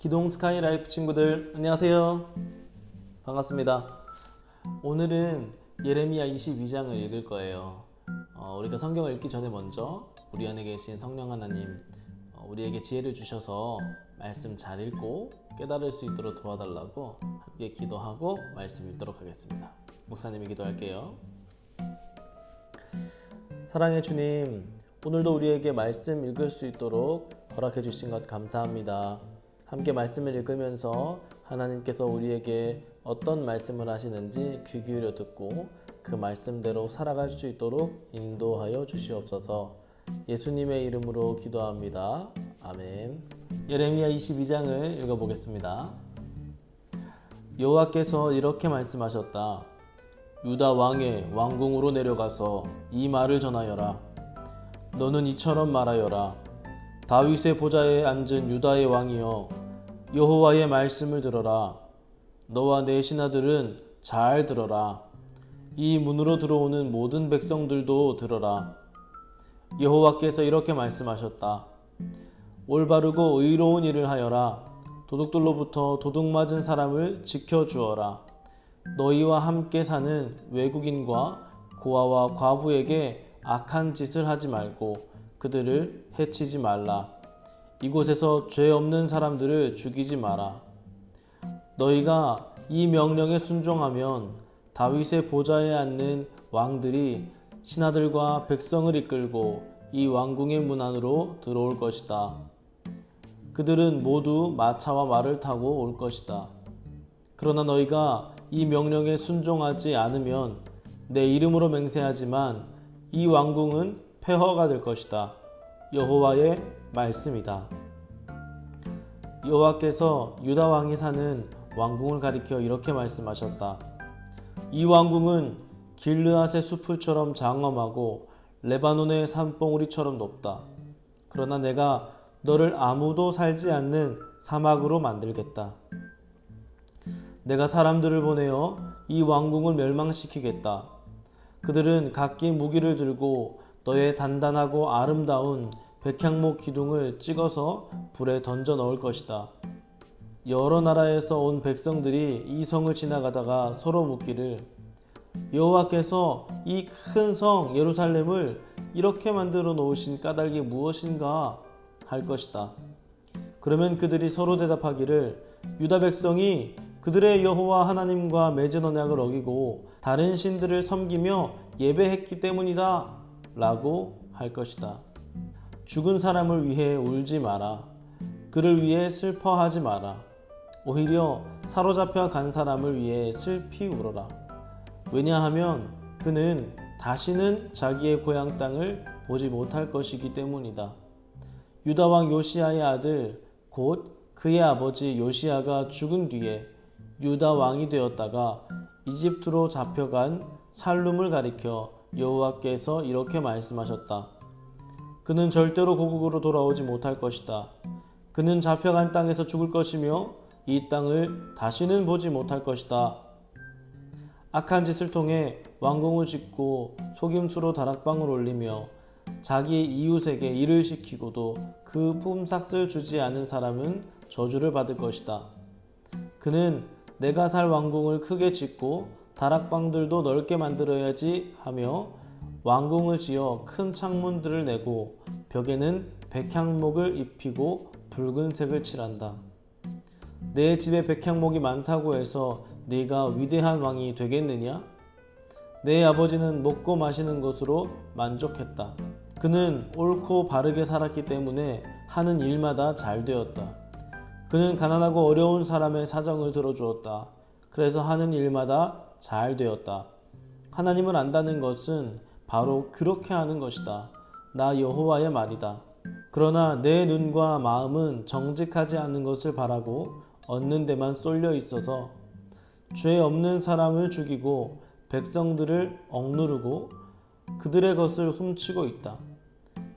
기동 스카이라이프 친구들 안녕하세요. 반갑습니다. 오늘은 예레미야 22장을 읽을 거예요. 우리가 성경을 읽기 전에 먼저 우리 안에 계신 성령 하나님 우리에게 지혜를 주셔서 말씀 잘 읽고 깨달을 수 있도록 도와달라고 함께 기도하고 말씀 읽도록 하겠습니다. 목사님이 기도할게요. 사랑의 주님, 오늘도 우리에게 말씀 읽을 수 있도록 허락해 주신 것 감사합니다. 함께 말씀을 읽으면서 하나님께서 우리에게 어떤 말씀을 하시는지 귀 기울여 듣고 그 말씀대로 살아갈 수 있도록 인도하여 주시옵소서. 예수님의 이름으로 기도합니다. 아멘. 예레미야 22장을 읽어보겠습니다. 여호와께서 이렇게 말씀하셨다. 유다 왕의 왕궁으로 내려가서 이 말을 전하여라. 너는 이처럼 말하여라. 다윗의 보좌에 앉은 유다의 왕이여, 여호와의 말씀을 들어라. 너와 내 신하들은 잘 들어라. 이 문으로 들어오는 모든 백성들도 들어라. 여호와께서 이렇게 말씀하셨다. 올바르고 의로운 일을 하여라. 도둑들로부터 도둑 맞은 사람을 지켜주어라. 너희와 함께 사는 외국인과 고아와 과부에게 악한 짓을 하지 말고 그들을 해치지 말라. 이곳에서 죄 없는 사람들을 죽이지 마라. 너희가 이 명령에 순종하면 다윗의 보좌에 앉는 왕들이 신하들과 백성을 이끌고 이 왕궁의 문 안으로 들어올 것이다. 그들은 모두 마차와 말을 타고 올 것이다. 그러나 너희가 이 명령에 순종하지 않으면 내 이름으로 맹세하지만 이 왕궁은 폐허가 될 것이다. 여호와의 말씀이다. 여호와께서 유다 왕이 사는 왕궁을 가리켜 이렇게 말씀하셨다. 이 왕궁은 길르앗의 수풀처럼 장엄하고 레바논의 산봉우리처럼 높다. 그러나 내가 너를 아무도 살지 않는 사막으로 만들겠다. 내가 사람들을 보내어 이 왕궁을 멸망시키겠다. 그들은 각기 무기를 들고 너의 단단하고 아름다운 백향목 기둥을 찍어서 불에 던져 넣을 것이다. 여러 나라에서 온 백성들이 이 성을 지나가다가 서로 묻기를 여호와께서 이 큰 성 예루살렘을 이렇게 만들어 놓으신 까닭이 무엇인가 할 것이다. 그러면 그들이 서로 대답하기를 유다 백성이 그들의 여호와 하나님과 맺은 언약을 어기고 다른 신들을 섬기며 예배했기 때문이다 라고 할 것이다. 죽은 사람을 위해 울지 마라. 그를 위해 슬퍼하지 마라. 오히려 사로잡혀 간 사람을 위해 슬피 울어라. 왜냐하면 그는 다시는 자기의 고향 땅을 보지 못할 것이기 때문이다. 유다 왕 요시야의 아들 곧 그의 아버지 요시야가 죽은 뒤에 유다 왕이 되었다가 이집트로 잡혀간 살룸을 가리켜 여호와께서 이렇게 말씀하셨다. 그는 절대로 고국으로 돌아오지 못할 것이다. 그는 잡혀간 땅에서 죽을 것이며 이 땅을 다시는 보지 못할 것이다. 악한 짓을 통해 왕궁을 짓고 속임수로 다락방을 올리며 자기 이웃에게 일을 시키고도 그 품삯을 주지 않은 사람은 저주를 받을 것이다. 그는 내가 살 왕궁을 크게 짓고 다락방들도 넓게 만들어야지 하며 왕궁을 지어 큰 창문들을 내고 벽에는 백향목을 입히고 붉은색을 칠한다. 내 집에 백향목이 많다고 해서 네가 위대한 왕이 되겠느냐? 내 아버지는 먹고 마시는 것으로 만족했다. 그는 옳고 바르게 살았기 때문에 하는 일마다 잘 되었다. 그는 가난하고 어려운 사람의 사정을 들어주었다. 그래서 하는 일마다 잘 되었다. 하나님을 안다는 것은 바로 그렇게 하는 것이다. 나 여호와의 말이다. 그러나 내 눈과 마음은 정직하지 않은 것을 바라고 얻는 데만 쏠려 있어서 죄 없는 사람을 죽이고 백성들을 억누르고 그들의 것을 훔치고 있다.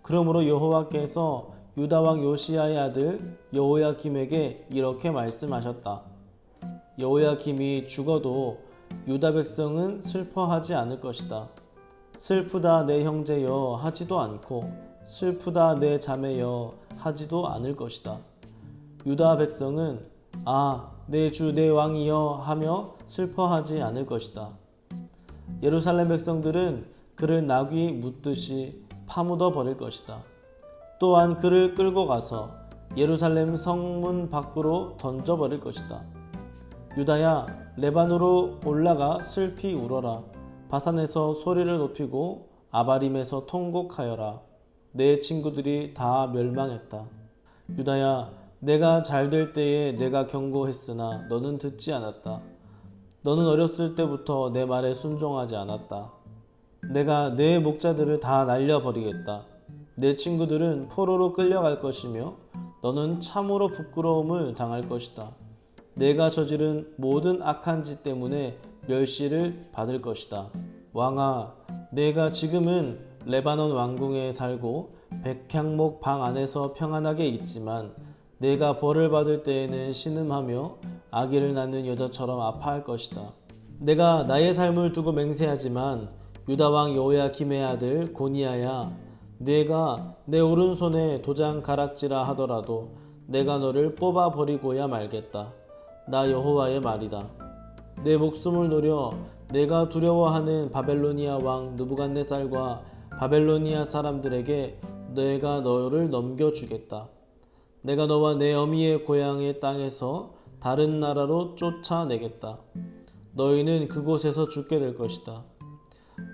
그러므로 여호와께서 유다 왕 요시야의 아들 여호야김에게 이렇게 말씀하셨다. 여호야김이 죽어도 유다 백성은 슬퍼하지 않을 것이다. 슬프다 내 형제여 하지도 않고 슬프다 내 자매여 하지도 않을 것이다. 유다 백성은 아, 내 주 내 왕이여 하며 슬퍼하지 않을 것이다. 예루살렘 백성들은 그를 나귀 묻듯이 파묻어 버릴 것이다. 또한 그를 끌고 가서 예루살렘 성문 밖으로 던져버릴 것이다. 유다야, 레바노로 올라가 슬피 울어라. 바산에서 소리를 높이고 아바림에서 통곡하여라. 내 친구들이 다 멸망했다. 유다야, 내가 잘 될 때에 내가 경고했으나 너는 듣지 않았다. 너는 어렸을 때부터 내 말에 순종하지 않았다. 내가 내 목자들을 다 날려버리겠다. 내 친구들은 포로로 끌려갈 것이며 너는 참으로 부끄러움을 당할 것이다. 내가 저지른 모든 악한 짓 때문에 멸시를 받을 것이다. 왕아, 내가 지금은 레바논 왕궁에 살고 백향목 방 안에서 평안하게 있지만 내가 벌을 받을 때에는 신음하며 아기를 낳는 여자처럼 아파할 것이다. 내가 나의 삶을 두고 맹세하지만 유다 왕 여호야김의 아들 고니야야, 내가 내 오른손에 도장 가락지라 하더라도 내가 너를 뽑아 버리고야 말겠다. 나 여호와의 말이다. 내 목숨을 노려 내가 두려워하는 바벨로니아 왕 느부갓네살과 바벨로니아 사람들에게 내가 너를 넘겨주겠다. 내가 너와 내 어미의 고향의 땅에서 다른 나라로 쫓아내겠다. 너희는 그곳에서 죽게 될 것이다.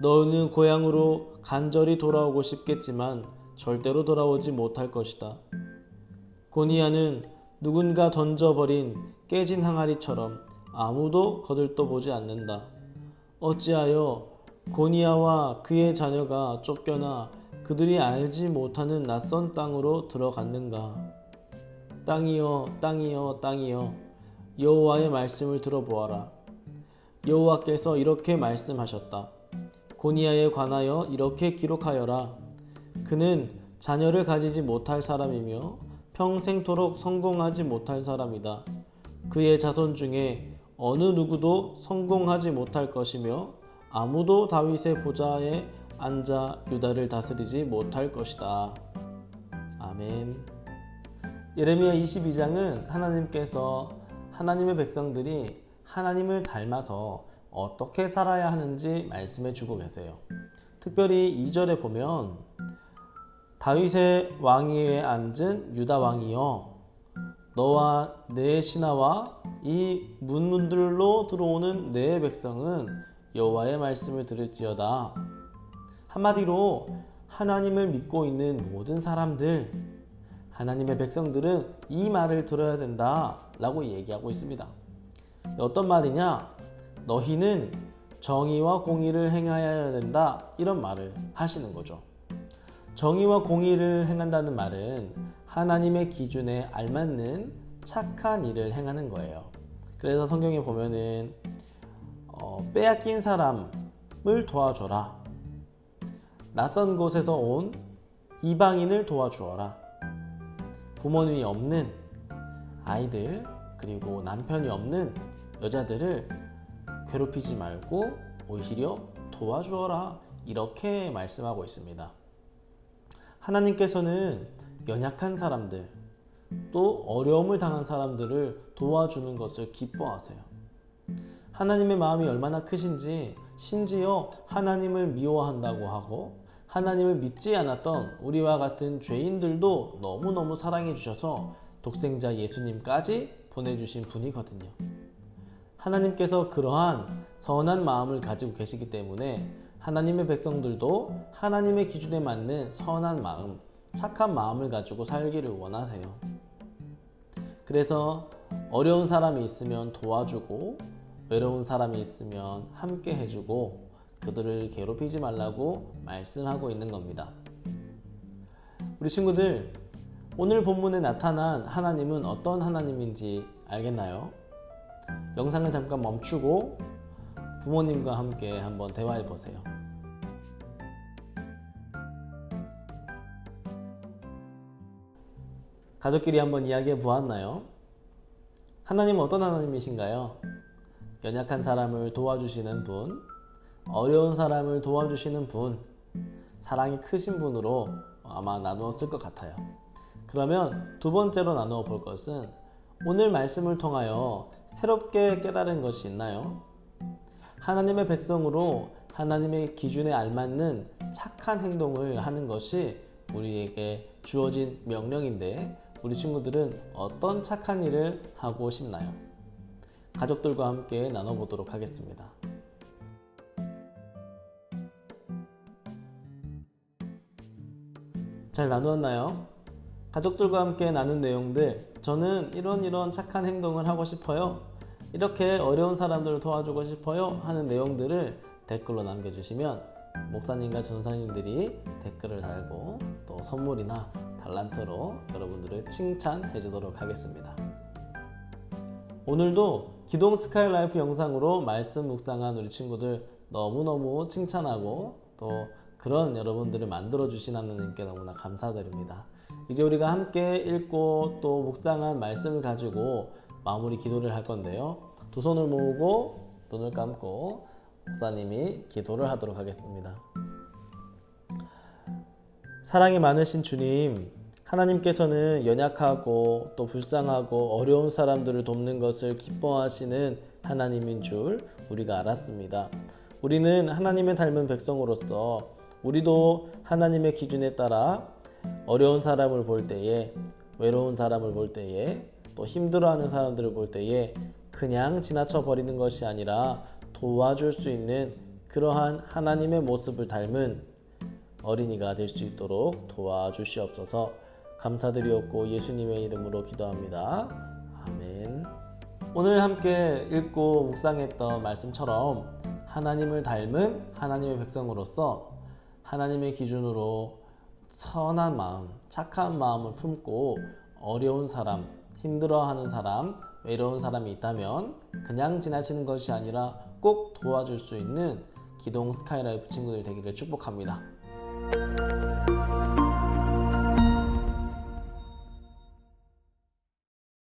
너희는 고향으로 간절히 돌아오고 싶겠지만 절대로 돌아오지 못할 것이다. 고니야는 누군가 던져버린 깨진 항아리처럼 아무도 거들떠보지 않는다. 어찌하여 고니야와 그의 자녀가 쫓겨나 그들이 알지 못하는 낯선 땅으로 들어갔는가? 땅이여, 땅이여, 땅이여, 여호와의 말씀을 들어보아라. 여호와께서 이렇게 말씀하셨다. 고니야에 관하여 이렇게 기록하여라. 그는 자녀를 가지지 못할 사람이며 평생토록 성공하지 못할 사람이다. 그의 자손 중에 어느 누구도 성공하지 못할 것이며 아무도 다윗의 보좌에 앉아 유다를 다스리지 못할 것이다. 아멘. 예레미야 22장은 하나님께서 하나님의 백성들이 하나님을 닮아서 어떻게 살아야 하는지 말씀해 주고 계세요. 특별히 2절에 보면 다윗의 왕위에 앉은 유다 왕이여, 너와 내 신하와 이 문들로 들어오는 내 백성은 여호와의 말씀을 들을지어다. 한마디로 하나님을 믿고 있는 모든 사람들, 하나님의 백성들은 이 말을 들어야 된다 라고 얘기하고 있습니다. 어떤 말이냐? 너희는 정의와 공의를 행하여야 된다, 이런 말을 하시는 거죠. 정의와 공의를 행한다는 말은 하나님의 기준에 알맞는 착한 일을 행하는 거예요. 그래서 성경에 보면은 빼앗긴 사람을 도와줘라, 낯선 곳에서 온 이방인을 도와주어라, 부모님이 없는 아이들 그리고 남편이 없는 여자들을 괴롭히지 말고 오히려 도와주어라, 이렇게 말씀하고 있습니다. 하나님께서는 연약한 사람들, 또 어려움을 당한 사람들을 도와주는 것을 기뻐하세요. 하나님의 마음이 얼마나 크신지 심지어 하나님을 미워한다고 하고 하나님을 믿지 않았던 우리와 같은 죄인들도 너무너무 사랑해 주셔서 독생자 예수님까지 보내주신 분이거든요. 하나님께서 그러한 선한 마음을 가지고 계시기 때문에 하나님의 백성들도 하나님의 기준에 맞는 선한 마음, 착한 마음을 가지고 살기를 원하세요. 그래서 어려운 사람이 있으면 도와주고 외로운 사람이 있으면 함께 해주고 그들을 괴롭히지 말라고 말씀하고 있는 겁니다. 우리 친구들, 오늘 본문에 나타난 하나님은 어떤 하나님인지 알겠나요? 영상을 잠깐 멈추고 부모님과 함께 한번 대화해 보세요. 가족끼리 한번 이야기해 보았나요? 하나님은 어떤 하나님이신가요? 연약한 사람을 도와주시는 분, 어려운 사람을 도와주시는 분, 사랑이 크신 분으로 아마 나누었을 것 같아요. 그러면 두 번째로 나누어 볼 것은 오늘 말씀을 통하여 새롭게 깨달은 것이 있나요? 하나님의 백성으로 하나님의 기준에 알맞는 착한 행동을 하는 것이 우리에게 주어진 명령인데 우리 친구들은 어떤 착한 일을 하고 싶나요? 가족들과 함께 나눠보도록 하겠습니다. 잘 나누었나요? 가족들과 함께 나눈 내용들, 저는 이런 착한 행동을 하고 싶어요, 이렇게 어려운 사람들을 도와주고 싶어요 하는 내용들을 댓글로 남겨주시면 목사님과 전사님들이 댓글을 달고 또 선물이나 달란트로 여러분들을 칭찬해 주도록 하겠습니다. 오늘도 기동 스카이라이프 영상으로 말씀 묵상한 우리 친구들 너무너무 칭찬하고 또 그런 여러분들을 만들어 주신 하나님께 너무나 감사드립니다. 이제 우리가 함께 읽고 또 묵상한 말씀을 가지고 마무리 기도를 할 건데요. 두 손을 모으고 눈을 감고 목사님이 기도를 하도록 하겠습니다. 사랑이 많으신 주님, 하나님께서는 연약하고 또 불쌍하고 어려운 사람들을 돕는 것을 기뻐하시는 하나님인 줄 우리가 알았습니다. 우리는 하나님의 닮은 백성으로서 우리도 하나님의 기준에 따라 어려운 사람을 볼 때에, 외로운 사람을 볼 때에, 또 힘들어하는 사람들을 볼 때에 그냥 지나쳐 버리는 것이 아니라 도와줄 수 있는 그러한 하나님의 모습을 닮은 어린이가 될 수 있도록 도와주시옵소서. 감사드리옵고 예수님의 이름으로 기도합니다. 아멘. 오늘 함께 읽고 묵상했던 말씀처럼 하나님을 닮은 하나님의 백성으로서 하나님의 기준으로 선한 마음, 착한 마음을 품고 어려운 사람, 힘들어하는 사람, 외로운 사람이 있다면 그냥 지나치는 것이 아니라 꼭 도와줄 수 있는 기동 스카이라이프 친구들 되기를 축복합니다.